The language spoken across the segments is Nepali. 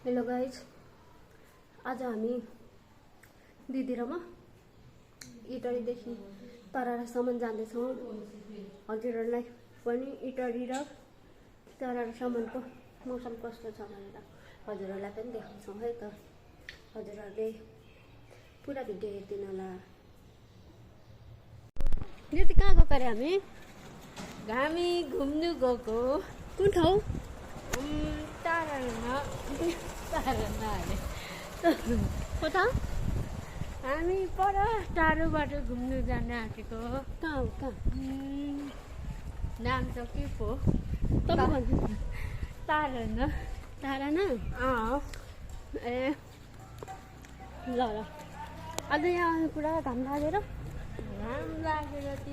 हेलो गाइज, आज हामी दिदी र म इटरीदेखि तरारासम्म जाँदैछौँ। हजुरहरूलाई पनि इटरी र तरारासम्मको मौसम कस्तो छ भनेर हजुरहरूलाई पनि देखाउँछौँ है त। हजुरहरूले पुरा भिडियो हेरिदिनु होला। दिदी कहाँ गएको अरे हामी घुम्नु गएको कुन ठाउँ? तारामा अरे कता? हामी पर टाढोबाट घुम्नु जान आँटेको। कहाँ हो कहाँ? नाम त के पो तपाईँ भन्नु। ताराना। ताराना? ए ल ल। आज यहाँ पुरा घाम लागेर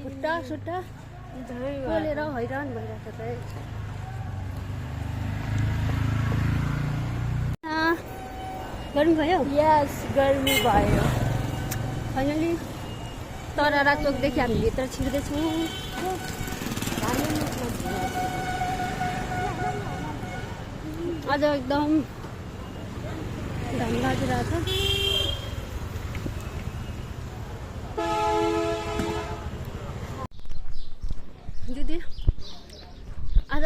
खुट्टा सुट्टा पोलेर हैरान भइरहेको छ। गर्मी भयो? यस, गर्मी भयो। फाइनली तरारा चोकदेखि हामी भित्र छिर्दैछौँ। आज एकदम घाम लागिरहेको छ। दिदी आज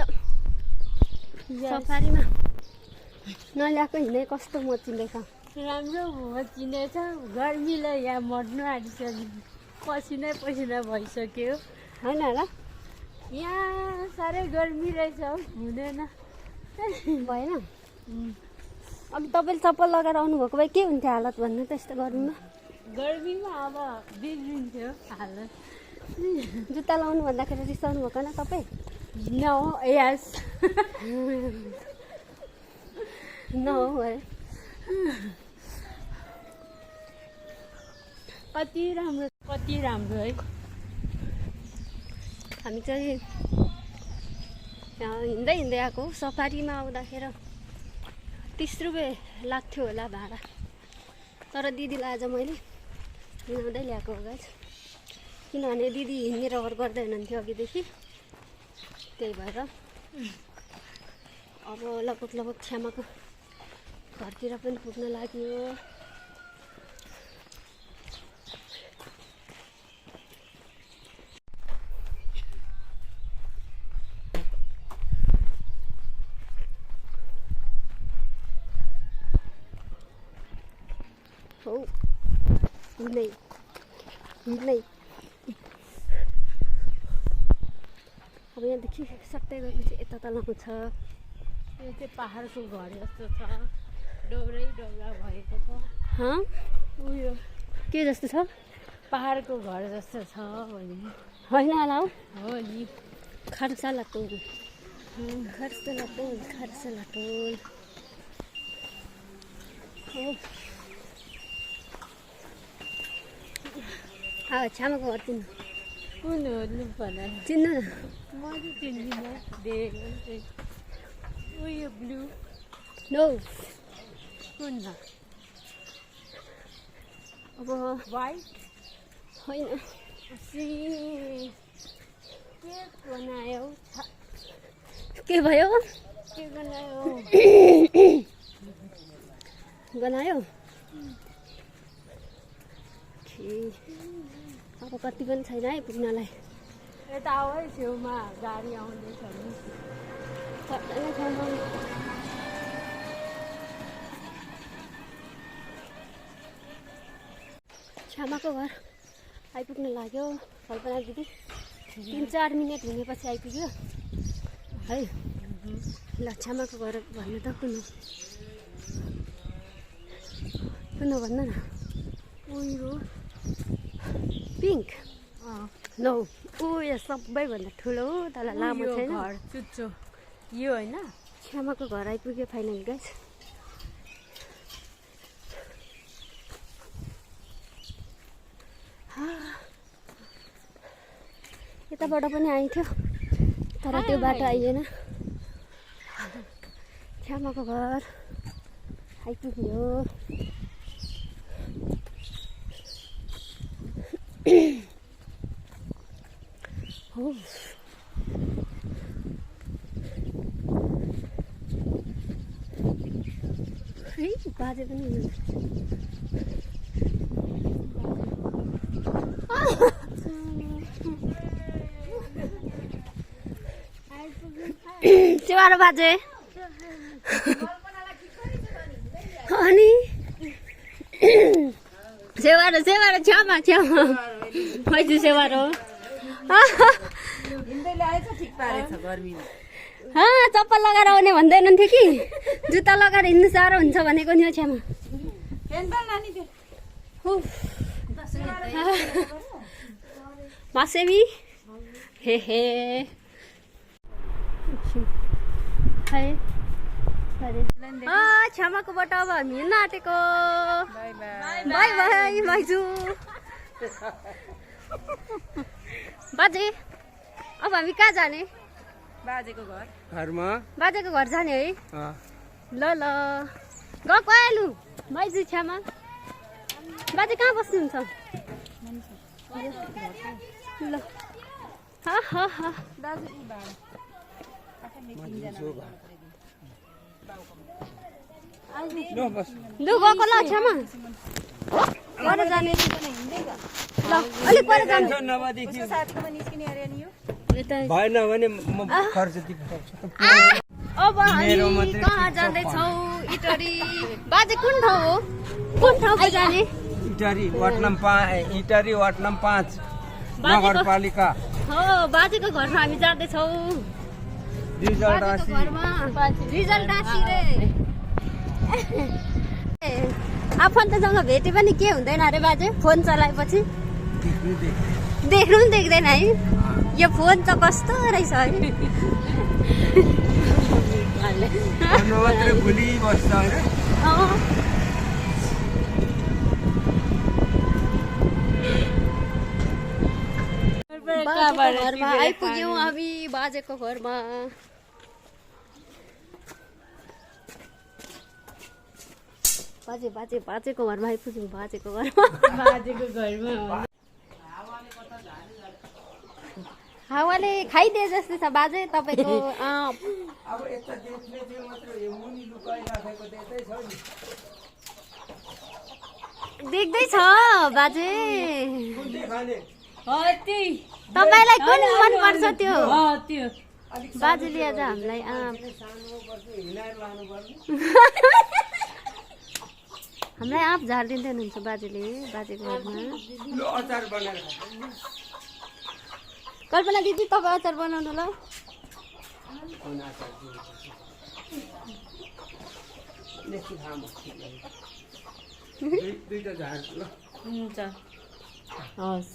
सफारीमा नल्याएको हिँडे कस्तो मचिँदैछ? राम्रो मचिँदैछ। गर्मीले यहाँ मर्नु आँटिसक्यो। पसिनै पसिना भइसक्यो। होइन होला? यहाँ साह्रै गर्मी रहेछ, हुँदैन भएन? अब तपाईँले चप्पल लगाएर आउनुभएको भए के हुन्थ्यो हालत भन्नु त यस्तो गर्मीमा? गर्मीमा अब बिग्रिन्थ्यो हालत। जुत्ता लाउनु भन्दाखेरि रिसाउनु भएको न तपाईँ? नो, यस। नो है। कति राम्रो है। हामी चाहिँ हिँड्दै हिँड्दै आएको। सफारीमा आउँदाखेरि 30 रुपियाँ लाग्थ्यो होला भाडा, तर दिदीलाई आज मैले हिँडाउँदै ल्याएको हो गाइस। किनभने दिदी हिँड्ने रहर गर्दै हुनुहुन्थ्यो अघिदेखि, त्यही भएर अब लगभग छ्यामाको घरतिर पनि पुग्न लाग्यो। हो हिँड्नै अब यहाँदेखि सट्टै गएपछि यता तल आउँछ। यो चाहिँ पहाडको घर जस्तो छ, डोब्रै डोब्रा भएको छ। उयो के जस्तो छ? पहाडको घर जस्तो छ भने होइन होला हौ? हो नि। खर्साला टोल, खर्साला टोल हो। छ्यामाको घर चिन्नु? कुन हो लु भन। चिन्नु न? म चाहिँ चिन्दिनँ। उयो ब्लू नो। कुन हो? अब वाइट होइन। के बनायो? के भयो? के बनायो? गनायो? अब कति पनि छैन है पुग्नलाई। यता आऊ है, छेउमा गाडी आउँदैछ नि। छ्यामाको घर आइपुग्न लाग्यो। कल्पना दिदी 3-4 मिनट हिँडेपछि आइपुग्यो है। ल छ्यामाको घर भन्नु त कुन हो भन्नु न? उयो पिङ्क? नो, उयो सबैभन्दा ठुलो हो तर लामो छैन। घर चुच्चो यो होइन। छ्यामाको घर आइपुग्यो फाइनली गाइस। यताबाट पनि आइथ्यो तर त्यो बाटो आइएन। छ्यामाको घर आइपुग्यो। हो है बाजे पनि सेवारो बाजे अनि सेवारो सेवारो छ्यामा छ्यामा मैजु सेवारो चप्पल लगाएर आउने भन्दैनन्थ्यो कि जुत्ता लगाएर हिँड्नु साह्रो हुन्छ भनेको नि हो छ्यामा मासेवी हे हे छ्यामाकोबाट अब हामी हिँड्न आँटेको बाई बाई माइजू बाजे अब हामी कहाँ जाने बाजेको घरमा बाजेको घर जाने है ल ल गएको आइहाल्नु माइजू छ्यामा बाजे कहाँ बस्नुहुन्छ ल हा हा हा लु गएको ल छ्यामा पर जाने ल अलिक पर जानु भएन भने म खर्च अब हामी कहाँ जाँदैछौ इटरी बाजे कुन ठाउँ हो कुन ठाउँको जाने इटरी वार्ड नम्बर 5 नगरपालिका हो बाजेको घरमा हामी जाँदैछौ रिजल्ट आसी रे आफन्तसँग भेटे पनि के हुँदैन अरे बाजे फोन चलाएपछि देख्नु पनि देख्दैन है यो फोन त कस्तो रहेछ है घरमा आइपुग्यौँ हामी बाजेको घरमा बाजेको घरमा आइपुग्यौँ बाजेको घरमा हावाले खाइदिए जस्तो छ बाजे तपाईँको देख्दैछ बाजे तपाईँलाई कुन मन पर्छ त्यो बाजेले आज हामीलाई हामीलाई आँप झारिदिँदै हुनुहुन्छ बाजेले बाजेको घरमा कल्पना दिदी तपाईँ अचार बनाउनु ल हुन्छ हस्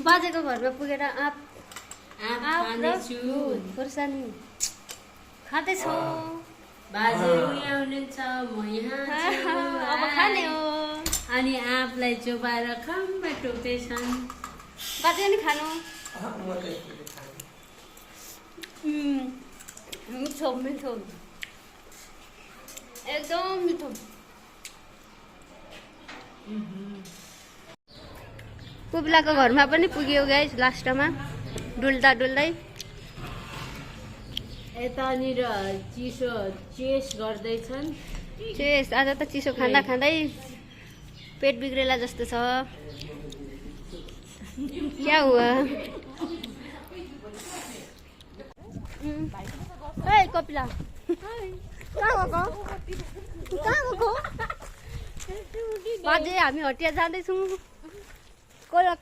बाजेको घरमा पुगेर आँप खुर्सानी खाँदैछौ बाजे यहाँ हुनुहुन्छ म यहाँ अब खाने हो अनि आँपलाई चोबाएर खम्बा टोक्दैछन् बाजे पनि खानु मिठो मिठो एकदम मिठो कुब्लाको घरमा पनि पुग्यो गाइस लास्टमा डुल्दा डुल्दै यतानिर चिसो चेस गर्दैछन् चेस आज त चिसो खाँदा खाँदै पेट बिग्रेला जस्तो छ क्या हुआ ए कपिला कहाँ गएको बाजे हामी हटिया जाँदैछौँ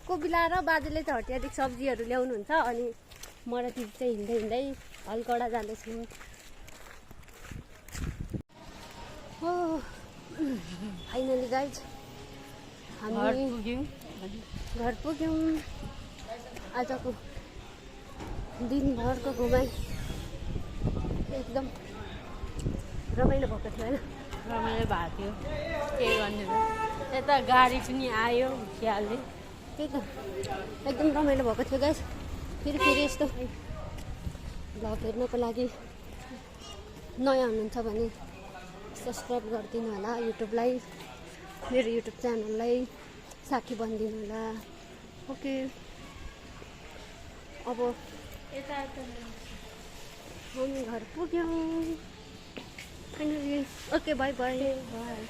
कोपिला र बाजेले चाहिँ हटियादेखि सब्जीहरू ल्याउनुहुन्छ अनि म र दिदी चाहिँ हिँड्दै हिँड्दै हलकडा जाँदैछौँ हो फाइनली गाइज हामी घर पुग्यौँ आजको दिनभरको घुमाइ एकदम रमाइलो भएको थियो होइन रमाइलो भएको थियो के गर्नु यता गाडी पनि आयो ख्यालले त्यही त एकदम रमाइलो भएको थियो गाइस फेरि यस्तो भ्लग हेर्नको लागि नयाँ हुनुहुन्छ भने सब्सक्राइब गरिदिनु होला युट्युबलाई मेरो युट्युब च्यानललाई साथी बनिदिनु होला ओके अब हामी घर पुग्यौँ finally okay by by by